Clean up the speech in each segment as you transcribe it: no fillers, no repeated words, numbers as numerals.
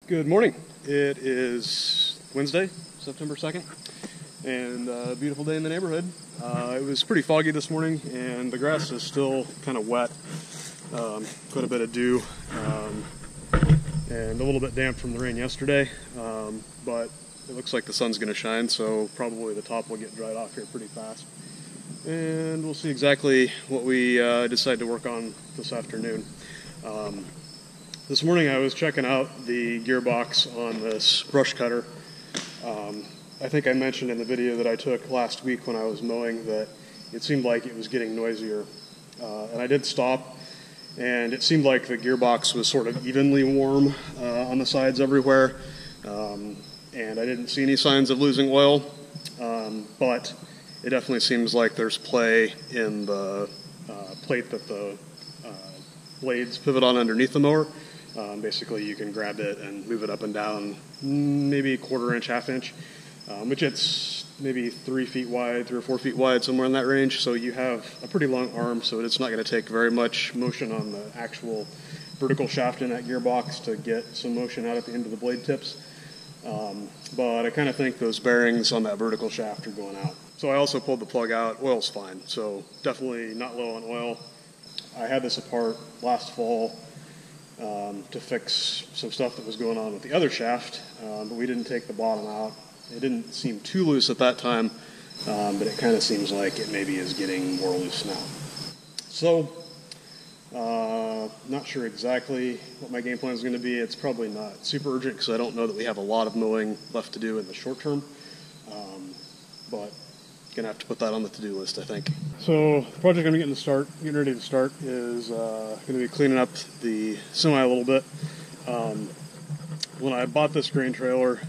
Good morning. It is Wednesday, September 2nd, and a beautiful day in the neighborhood. It was pretty foggy this morning, and the grass is still kind of wet. Quite a bit of dew, and a little bit damp from the rain yesterday, but it looks like the sun's going to shine, so probably the top will get dried off here pretty fast. And we'll see exactly what we decide to work on this afternoon. This morning I was checking out the gearbox on this brush cutter. I think I mentioned in the video that I took last week when I was mowing that it seemed like it was getting noisier. And I did stop, and it seemed like the gearbox was sort of evenly warm on the sides everywhere. And I didn't see any signs of losing oil, but it definitely seems like there's play in the plate that the blades pivot on underneath the mower. Basically, you can grab it and move it up and down, maybe a quarter inch, half inch, which it's maybe 3 feet wide, 3 or 4 feet wide, somewhere in that range. So you have a pretty long arm, so it's not going to take very much motion on the actual vertical shaft in that gearbox to get some motion out at the end of the blade tips. But I kind of think those bearings on that vertical shaft are going out. So I also pulled the plug out. Oil's fine, so definitely not low on oil. I had this apart last fall to fix some stuff that was going on with the other shaft, but we didn't take the bottom out. It didn't seem too loose at that time, but it kind of seems like it maybe is getting more loose now. So, not sure exactly what my game plan is going to be. It's probably not super urgent because I don't know that we have a lot of mowing left to do in the short term, but going to have to put that on the to-do list, I think. So the project I'm getting ready to start is going to be cleaning up the semi a little bit. When I bought this grain trailer,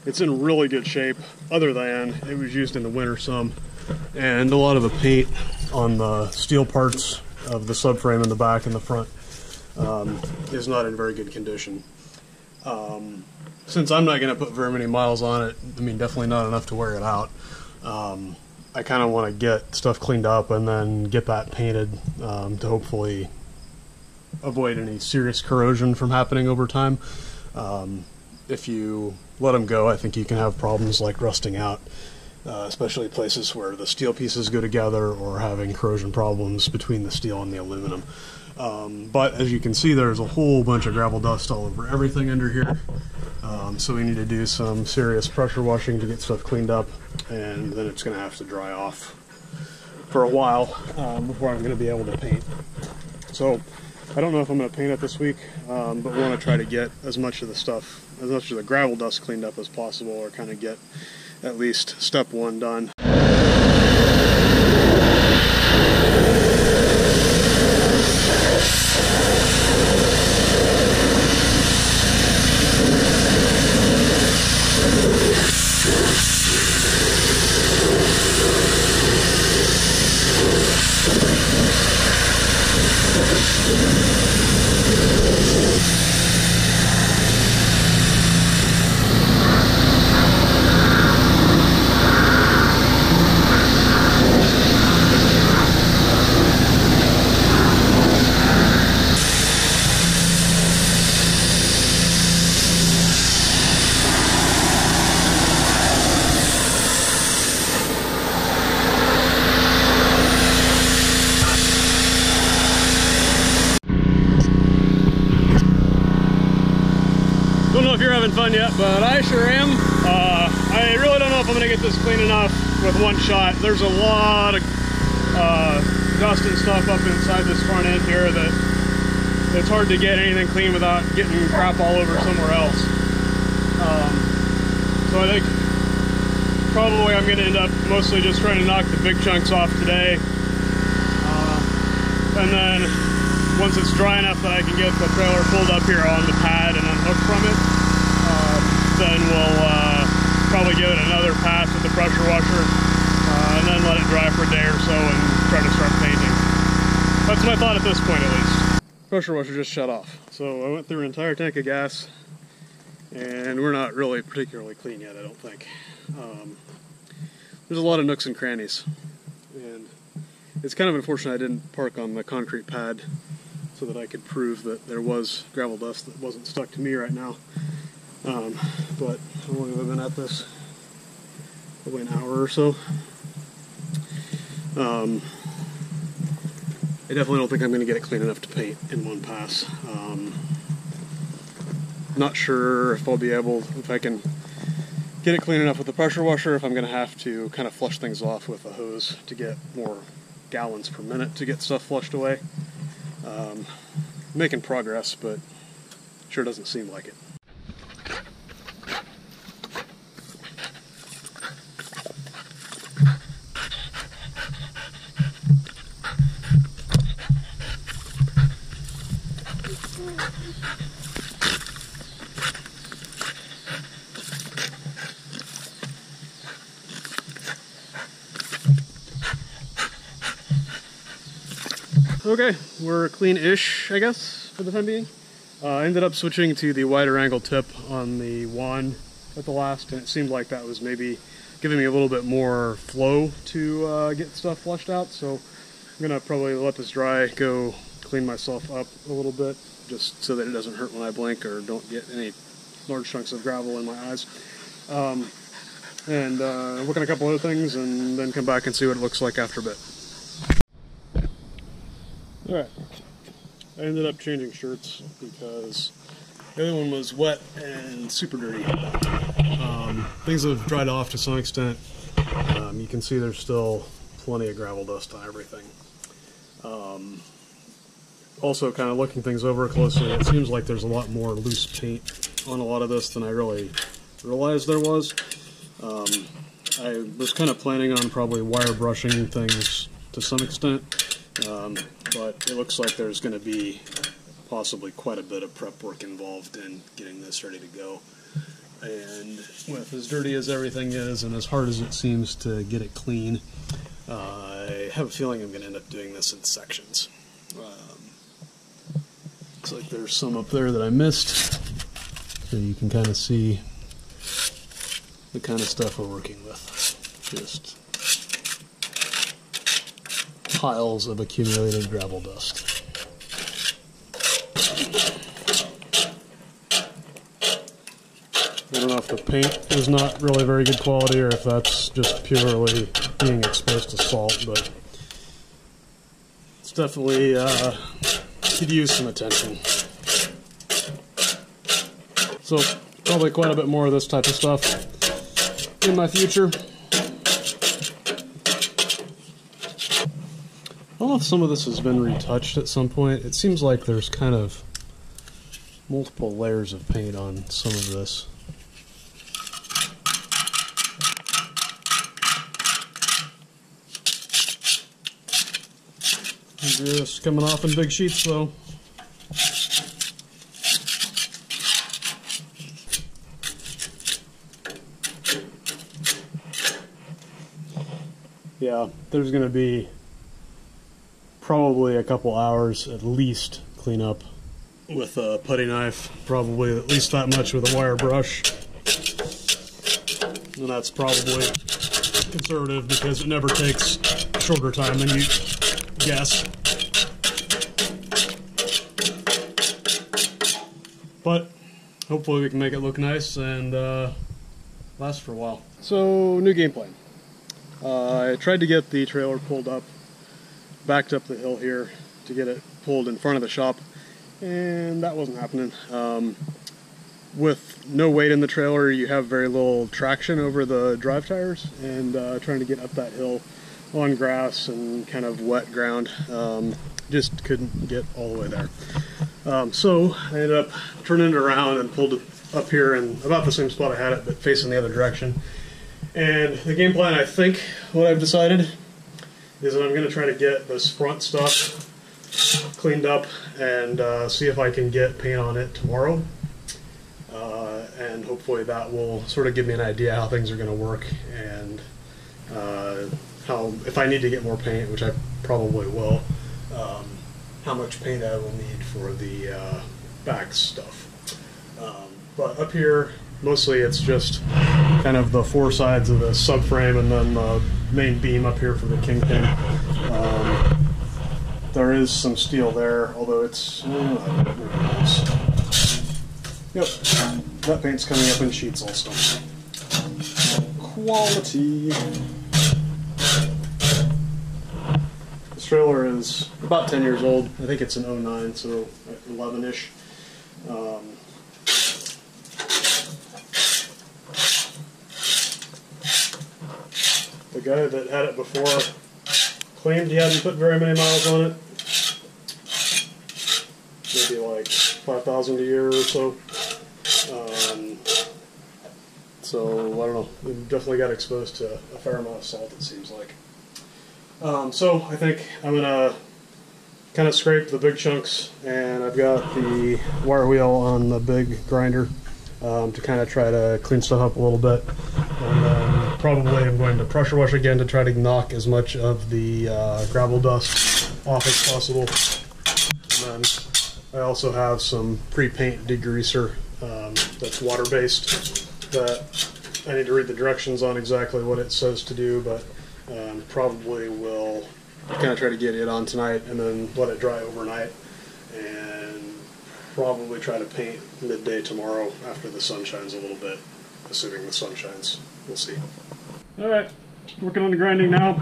it's in really good shape, other than it was used in the winter some, and a lot of the paint on the steel parts of the subframe in the back and the front is not in very good condition. Since I'm not going to put very many miles on it, I mean definitely not enough to wear it out, I kind of want to get stuff cleaned up and then get that painted to hopefully avoid any serious corrosion from happening over time. If you let them go, I think you can have problems like rusting out, especially places where the steel pieces go together or having corrosion problems between the steel and the aluminum. But as you can see, there's a whole bunch of gravel dust all over everything under here. So we need to do some serious pressure washing to get stuff cleaned up, and then it's going to have to dry off for a while before I'm going to be able to paint. So I don't know if I'm going to paint it this week, but we want to try to get as much of the gravel dust cleaned up as possible, or kind of get at least step one done. Don't know if you're having fun yet, but I sure am. I really don't know if I'm gonna get this clean enough with one shot. There's a lot of dust and stuff up inside this front end here that it's hard to get anything clean without getting crap all over somewhere else. So I think probably I'm gonna end up mostly just trying to knock the big chunks off today. And then once it's dry enough that I can get the trailer pulled up here on the pad and unhook from it, then we'll probably give it another pass with the pressure washer, and then let it dry for a day or so and try to start painting. That's my thought at this point, at least. Pressure washer just shut off. So I went through an entire tank of gas, and we're not really particularly clean yet, I don't think. There's a lot of nooks and crannies, and it's kind of unfortunate I didn't park on the concrete pad so that I could prove that there was gravel dust that wasn't stuck to me right now. But how long have I been at this? Probably an hour or so. I definitely don't think I'm going to get it clean enough to paint in one pass. Not sure if I'll be able, if I can get it clean enough with the pressure washer, if I'm going to have to kind of flush things off with a hose to get more gallons per minute to get stuff flushed away. Making progress, but sure doesn't seem like it. Okay, we're clean-ish, I guess, for the time being. I ended up switching to the wider angle tip on the wand at the last, and it seemed like that was maybe giving me a little bit more flow to get stuff flushed out, so I'm going to probably let this dry, go clean myself up a little bit, just so that it doesn't hurt when I blink or don't get any large chunks of gravel in my eyes. And work on a couple other things, and then come back and see what it looks like after a bit. Alright, I ended up changing shirts because the other one was wet and super dirty. Things have dried off to some extent. You can see there's still plenty of gravel dust on everything. Also, kind of looking things over closely, it seems like there's a lot more loose paint on a lot of this than I really realized there was. I was kind of planning on probably wire brushing things to some extent. But it looks like there's going to be possibly quite a bit of prep work involved in getting this ready to go. And with as dirty as everything is and as hard as it seems to get it clean, I have a feeling I'm going to end up doing this in sections. Looks like there's some up there that I missed, so you can kind of see the kind of stuff we're working with. Just piles of accumulated gravel dust. I don't know if the paint is not really very good quality or if that's just purely being exposed to salt, but it's definitely could use some attention. So probably quite a bit more of this type of stuff in my future. I don't know if some of this has been retouched at some point. It seems like there's kind of multiple layers of paint on some of this. Just coming off in big sheets though. Yeah, there's going to be probably a couple hours at least clean up with a putty knife, probably at least that much with a wire brush, and that's probably conservative because it never takes shorter time than you guess. But hopefully we can make it look nice and last for a while. So, new game plan. I tried to get the trailer pulled up, backed up the hill here to get it pulled in front of the shop, and that wasn't happening. With no weight in the trailer, you have very little traction over the drive tires, and trying to get up that hill on grass and kind of wet ground, just couldn't get all the way there. So I ended up turning it around and pulled it up here in about the same spot I had it, but facing the other direction. And the game plan, I think, what I've decided is that I'm going to try to get this front stuff cleaned up and see if I can get paint on it tomorrow. And hopefully that will sort of give me an idea how things are going to work and how, if I need to get more paint, which I probably will, how much paint I will need for the back stuff. But up here, mostly it's just kind of the four sides of the subframe and then the main beam up here for the kingpin. there is some steel there, although it's yep, that paint's coming up in sheets also. Quality. This trailer is about 10 years old. I think it's an 09, so 11-ish. The guy that had it before claimed he hadn't put very many miles on it. Maybe like 5,000 a year or so. So, I don't know. We definitely got exposed to a fair amount of salt, it seems like. So, I think I'm going to kind of scrape the big chunks, and I've got the wire wheel on the big grinder to kind of try to clean stuff up a little bit. And probably I'm going to pressure wash again to try to knock as much of the gravel dust off as possible. And then I also have some pre-paint degreaser that's water-based that I need to read the directions on exactly what it says to do, but probably will kind of try to get it on tonight and then let it dry overnight, and probably try to paint midday tomorrow after the sun shines a little bit, assuming the sun shines. We'll see. Alright, working on the grinding now.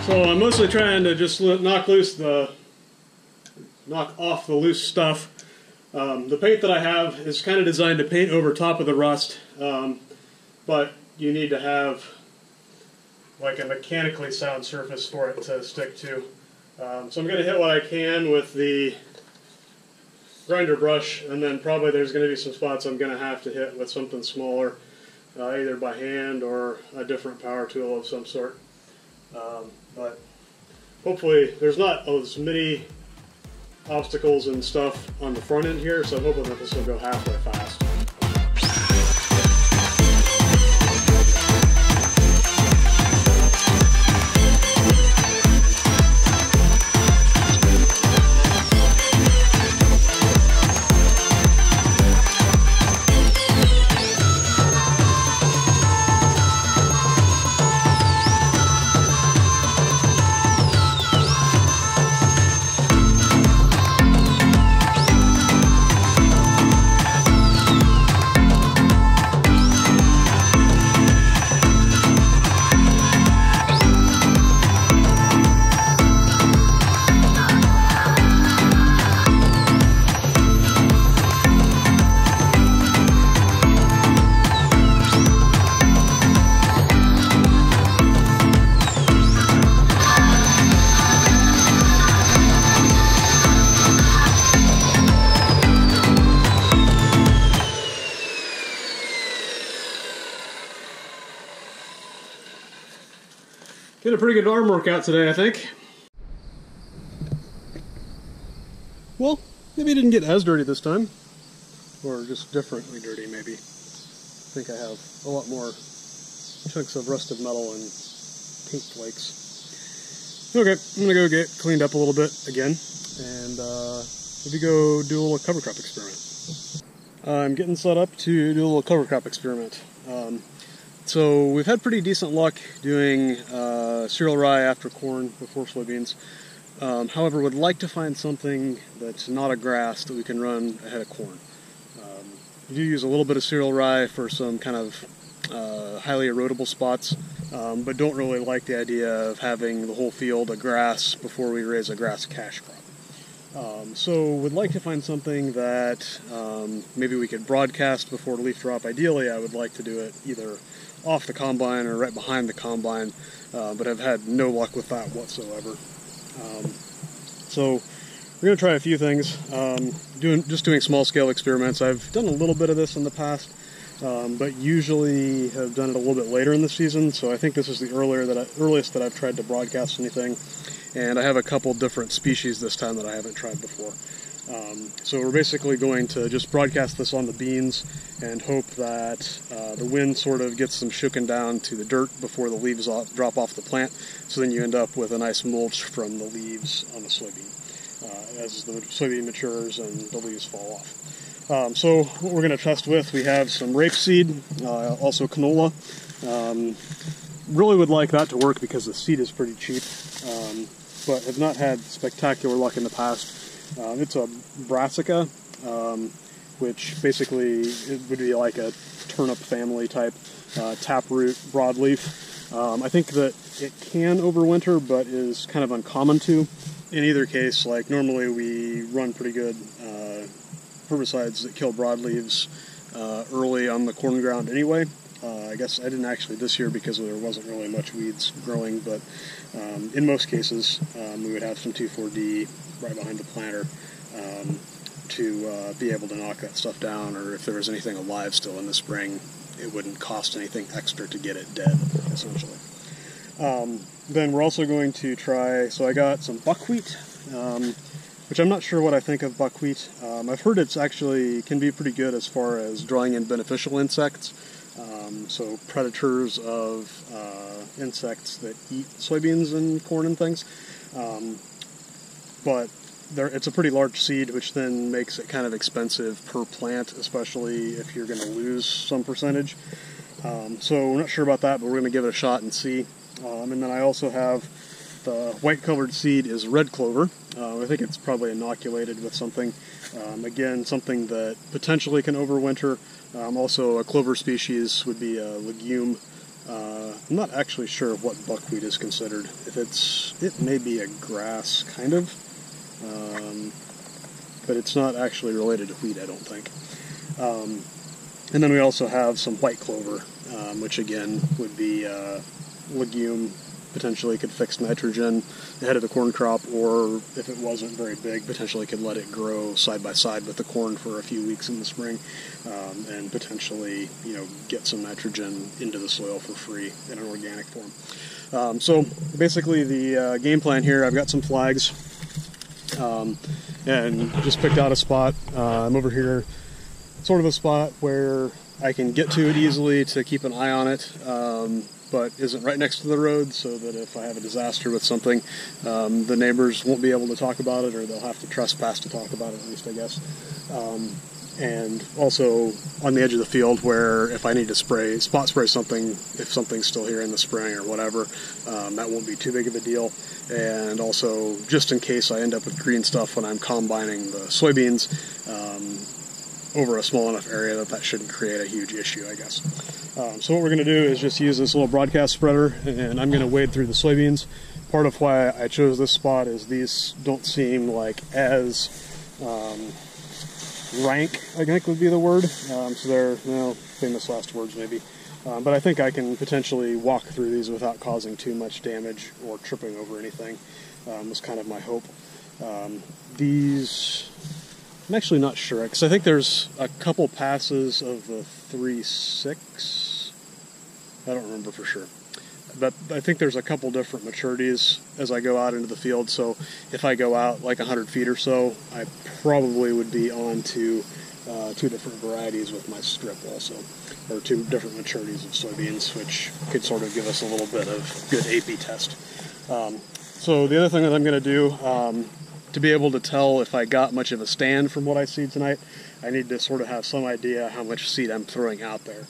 So I'm mostly trying to just knock off the loose stuff. The paint that I have is kind of designed to paint over top of the rust, but you need to have like a mechanically sound surface for it to stick to. So I'm going to hit what I can with the grinder brush, and then probably there's going to be some spots I'm going to have to hit with something smaller, either by hand or a different power tool of some sort. But hopefully there's not as many obstacles and stuff on the front end here, so I'm hoping that this will go halfway fast. Get a pretty good arm workout today, I think. Well, maybe it didn't get as dirty this time. Or just differently dirty, maybe. I think I have a lot more chunks of rusted metal and paint flakes. Okay, I'm gonna go get cleaned up a little bit again, and maybe go do a little cover crop experiment. I'm getting set up to do a little cover crop experiment. So we've had pretty decent luck doing cereal rye after corn before soybeans. However, would like to find something that's not a grass that we can run ahead of corn. We do use a little bit of cereal rye for some kind of highly erodible spots, but don't really like the idea of having the whole field a grass before we raise a grass cash crop. So would like to find something that maybe we could broadcast before leaf drop. Ideally, I would like to do it either off the combine or right behind the combine, but I've had no luck with that whatsoever. So we're going to try a few things, just doing small-scale experiments. I've done a little bit of this in the past, but usually have done it a little bit later in the season, so I think this is the earliest that I've tried to broadcast anything, and I have a couple different species this time that I haven't tried before. So we're basically going to just broadcast this on the beans and hope that the wind sort of gets them shooken down to the dirt before the leaves drop off the plant, so then you end up with a nice mulch from the leaves on the soybean as the soybean matures and the leaves fall off. So what we're going to test with, we have some rapeseed, also canola. Really would like that to work because the seed is pretty cheap, but have not had spectacular luck in the past. It's a brassica, which basically it would be like a turnip family type taproot broadleaf. I think that it can overwinter, but is kind of uncommon to. In either case, like normally we run pretty good herbicides that kill broadleaves early on the corn ground anyway. I guess I didn't actually this year because there wasn't really much weeds growing, but in most cases we would have some 2,4-D right behind the planter to be able to knock that stuff down, or if there was anything alive still in the spring, it wouldn't cost anything extra to get it dead, essentially. Then we're also going to try, so I got some buckwheat, which I'm not sure what I think of buckwheat. I've heard it's actually can be pretty good as far as drawing in beneficial insects, so predators of insects that eat soybeans and corn and things. But it's a pretty large seed, which then makes it kind of expensive per plant, especially if you're going to lose some percentage. So we're not sure about that, but we're going to give it a shot and see. And then I also have the white-colored seed is red clover. I think it's probably inoculated with something. Again, something that potentially can overwinter. Also, a clover species would be a legume. I'm not actually sure of what buckwheat is considered. It may be a grass, kind of. But it's not actually related to wheat, I don't think. And then we also have some white clover, which again would be legume, potentially could fix nitrogen ahead of the corn crop, or if it wasn't very big, potentially could let it grow side by side with the corn for a few weeks in the spring, and potentially, get some nitrogen into the soil for free in an organic form. So basically the game plan here, I've got some flags, and just picked out a spot. I'm over here, sort of a spot where I can get to it easily to keep an eye on it, but isn't right next to the road, so that if I have a disaster with something, the neighbors won't be able to talk about it, or they'll have to trespass to talk about it, at least, I guess. And also on the edge of the field where if I need to spot spray something, if something's still here in the spring or whatever, that won't be too big of a deal. And also, just in case I end up with green stuff when I'm combining the soybeans, over a small enough area that shouldn't create a huge issue, I guess. So what we're going to do is just use this little broadcast spreader, and I'm going to wade through the soybeans. Part of why I chose this spot is these don't seem like as rank, I think would be the word. So they're, famous last words maybe. But I think I can potentially walk through these without causing too much damage or tripping over anything, was kind of my hope. These... I'm actually not sure, because I think there's a couple passes of the 3.6. I don't remember for sure. But I think there's a couple different maturities as I go out into the field, so if I go out like 100 feet or so, I probably would be on to two different varieties with my strip also, or two different maturities of soybeans, which could sort of give us a little bit of good A/B test. So the other thing that I'm going to do, to be able to tell if I got much of a stand from what I see tonight, I need to sort of have some idea how much seed I'm throwing out there.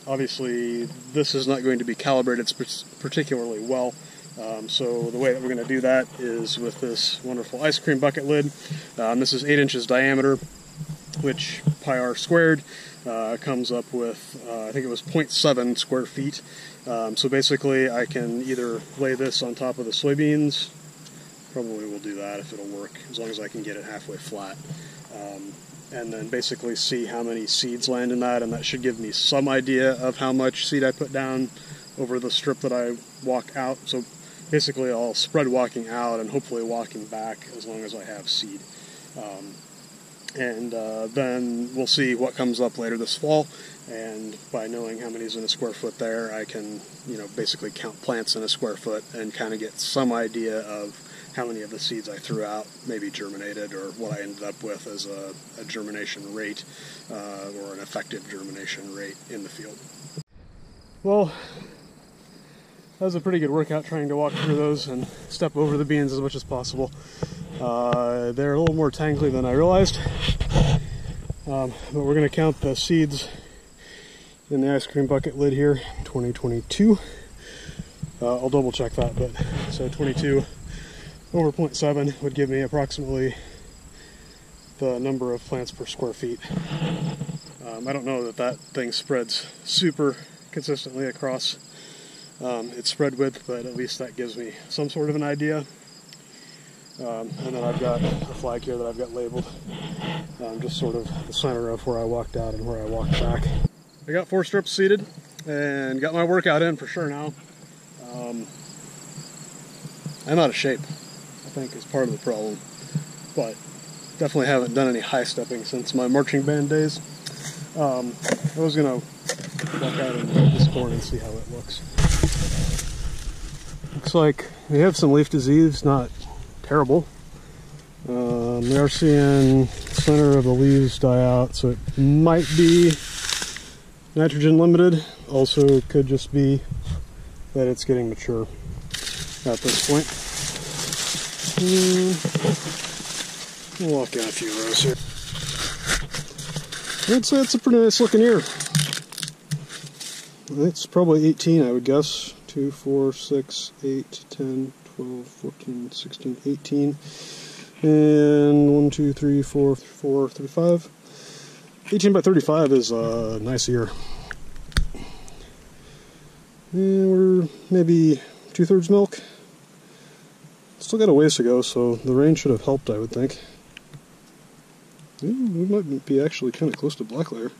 Obviously, this is not going to be calibrated particularly well, so the way that we're going to do that is with this wonderful ice cream bucket lid. This is 8 inches diameter, which pi r squared comes up with, I think it was 0.7 square feet. So basically, I can either lay this on top of the soybeans. Probably will do that if it'll work, as long as I can get it halfway flat. And then basically see how many seeds land in that, and that should give me some idea of how much seed I put down over the strip that I walk out. So basically I'll spread walking out and hopefully walking back as long as I have seed. Then we'll see what comes up later this fall, and by knowing how many's in a square foot there, I can, basically count plants in a square foot and kind of get some idea of how many of the seeds I threw out maybe germinated, or what I ended up with as a germination rate or an effective germination rate in the field. Well, that was a pretty good workout trying to walk through those and step over the beans as much as possible. They're a little more tangly than I realized, but we're going to count the seeds in the ice cream bucket lid here. 2022. I'll double check that, but so 22 over 0.7 would give me approximately the number of plants per square feet. I don't know that that thing spreads super consistently across its spread width, but at least that gives me some sort of an idea. And then I've got a flag here that I've got labeled, just sort of the center of where I walked out and where I walked back. I got 4 strips seeded and got my workout in for sure now. I'm out of shape, I think, is part of the problem, but definitely haven't done any high stepping since my marching band days. I was going to walk out into this corn and see how it looks. Looks like we have some leaf disease, not terrible. We are seeing the center of the leaves die out, so it might be nitrogen limited. Also, it could just be that it's getting mature at this point. We'll walk in a few rows here. I'd say it's a pretty nice looking ear. It's probably 18, I would guess. 2, 4, 6, 8, 10, 12, 14, 16, 18. And 1, 2, 3, 4, 35. 18 by 35 is a nice ear. And we're maybe 2/3 milk. Still got a ways to go, so the rain should have helped, I would think. Yeah, we might be actually kind of close to black layer.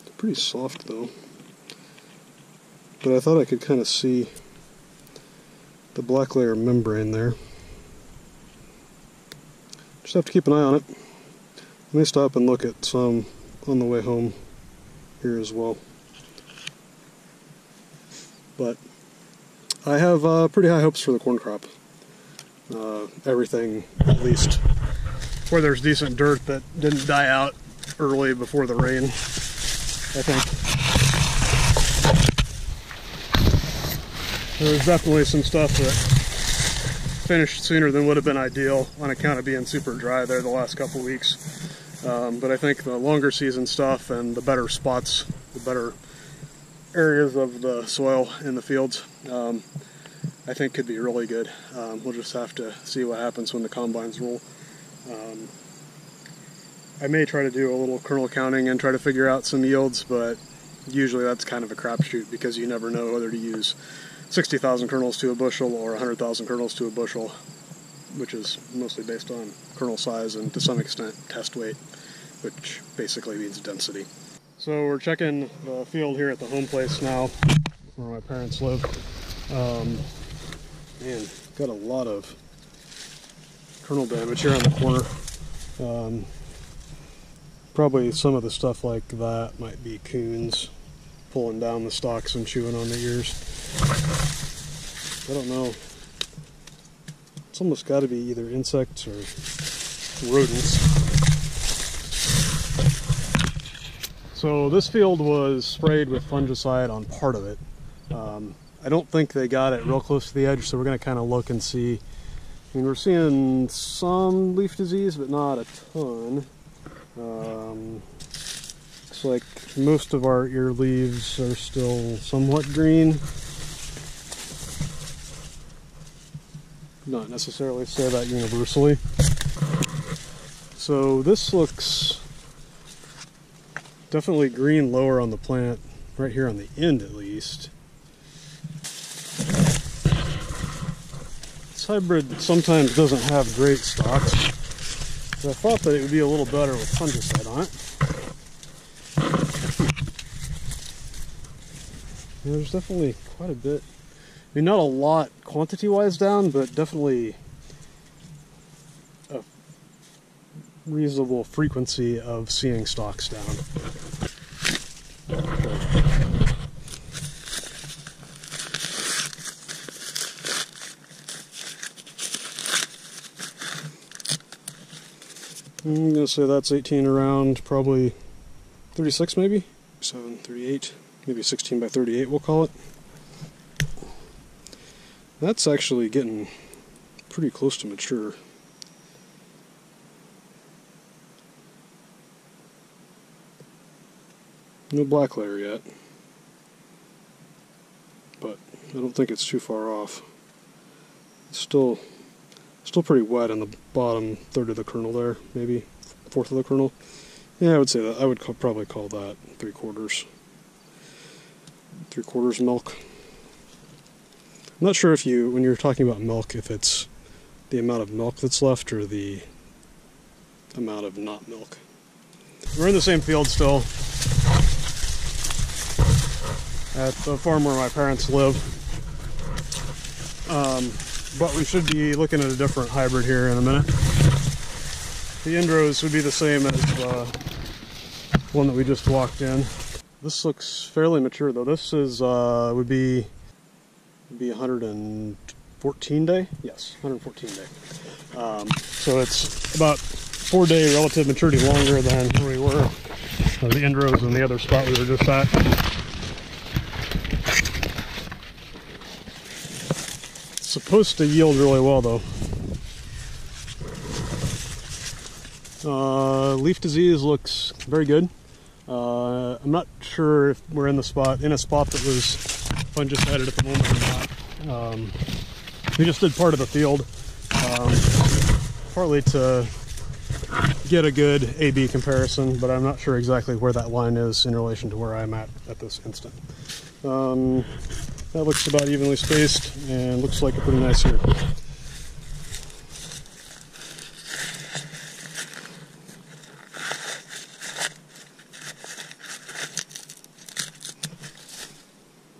It's pretty soft though. But I thought I could kind of see the black layer membrane there. Just have to keep an eye on it. Let me stop and look at some on the way home here as well. But I have pretty high hopes for the corn crop. Everything, at least where there's decent dirt that didn't die out early before the rain, I think. There's definitely some stuff that finished sooner than would have been ideal on account of being super dry there the last couple weeks. But I think the longer season stuff and the better spots, the better areas of the soil in the fields, I think could be really good. We'll just have to see what happens when the combines roll. I may try to do a little kernel counting and try to figure out some yields, but usually that's kind of a crapshoot because you never know whether to use 60,000 kernels to a bushel or 100,000 kernels to a bushel, which is mostly based on kernel size and to some extent test weight, which basically means density. So we're checking the field here at the home place now, where my parents live. Man, got a lot of kernel damage here on the corner. Probably some of the stuff like that might be coons pulling down the stalks and chewing on the ears. I don't know. It's almost got to be either insects or rodents. So this field was sprayed with fungicide on part of it. I don't think they got it real close to the edge, so we're going to kind of look and see. I mean, we're seeing some leaf disease, but not a ton. Looks like most of our ear leaves are still somewhat green. Not necessarily say that universally. So this looks definitely green lower on the plant, right here on the end at least. This hybrid sometimes doesn't have great stalks, so I thought that it would be a little better with fungicide on it. There's definitely quite a bit. I mean, not a lot quantity-wise down, but definitely a reasonable frequency of seeing stalks down. I'm gonna say that's 18 around probably 36 maybe, 7, 38, maybe 16 by 38 we'll call it. That's actually getting pretty close to mature. No black layer yet, but I don't think it's too far off. It's still pretty wet on the bottom third of the kernel there, maybe fourth of the kernel. Yeah, I would say that. I would probably call that 3/4. 3/4 milk. I'm not sure if when you're talking about milk, if it's the amount of milk that's left or the amount of not milk. We're in the same field still, at the farm where my parents live. But we should be looking at a different hybrid here in a minute. The Indros would be the same as the one that we just walked in. This looks fairly mature though. This is would be 114 day? Yes, 114 day. So it's about 4-day relative maturity longer than where we were the Indros and the other spot we were just at. It's supposed to yield really well though. Leaf disease looks very good. I'm not sure if we're in a spot that was fungicided at the moment or not. We just did part of the field, partly to get a good A-B comparison, but I'm not sure exactly where that line is in relation to where I'm at this instant. That looks about evenly spaced and looks like a pretty nice year.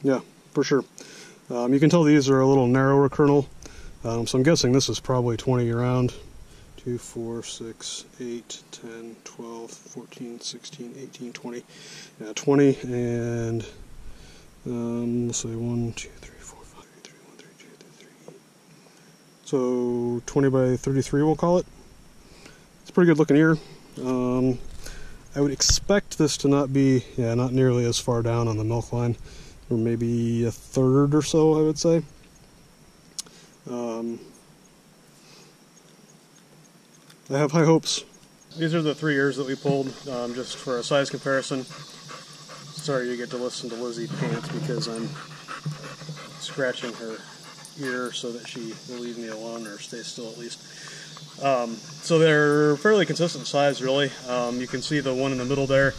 Yeah, for sure. You can tell these are a little narrower kernel, so I'm guessing this is probably 20 around. 2, 4, 6, 8, 10, 12, 14, 16, 18, 20. Yeah, 20 and let's say 1, 2, 3, 4, 5, 3, 1, 3, 2, 3. So 20 by 33 we'll call it. It's a pretty good looking ear. I would expect this to not be, not nearly as far down on the milk line, or maybe a third or so, I would say. I have high hopes. These are the 3 ears that we pulled, just for a size comparison. Sorry you get to listen to Lizzie pant because I'm scratching her ear so that she will leave me alone or stay still at least. So they're fairly consistent size, really. You can see the one in the middle there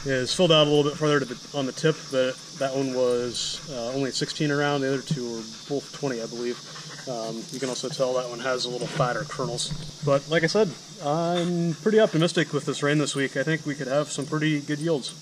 is filled out a little bit further on the tip, but that one was only 16 around. The other two were both 20, I believe. You can also tell that one has a little fatter kernels. But like I said, I'm pretty optimistic with this rain this week. I think we could have some pretty good yields.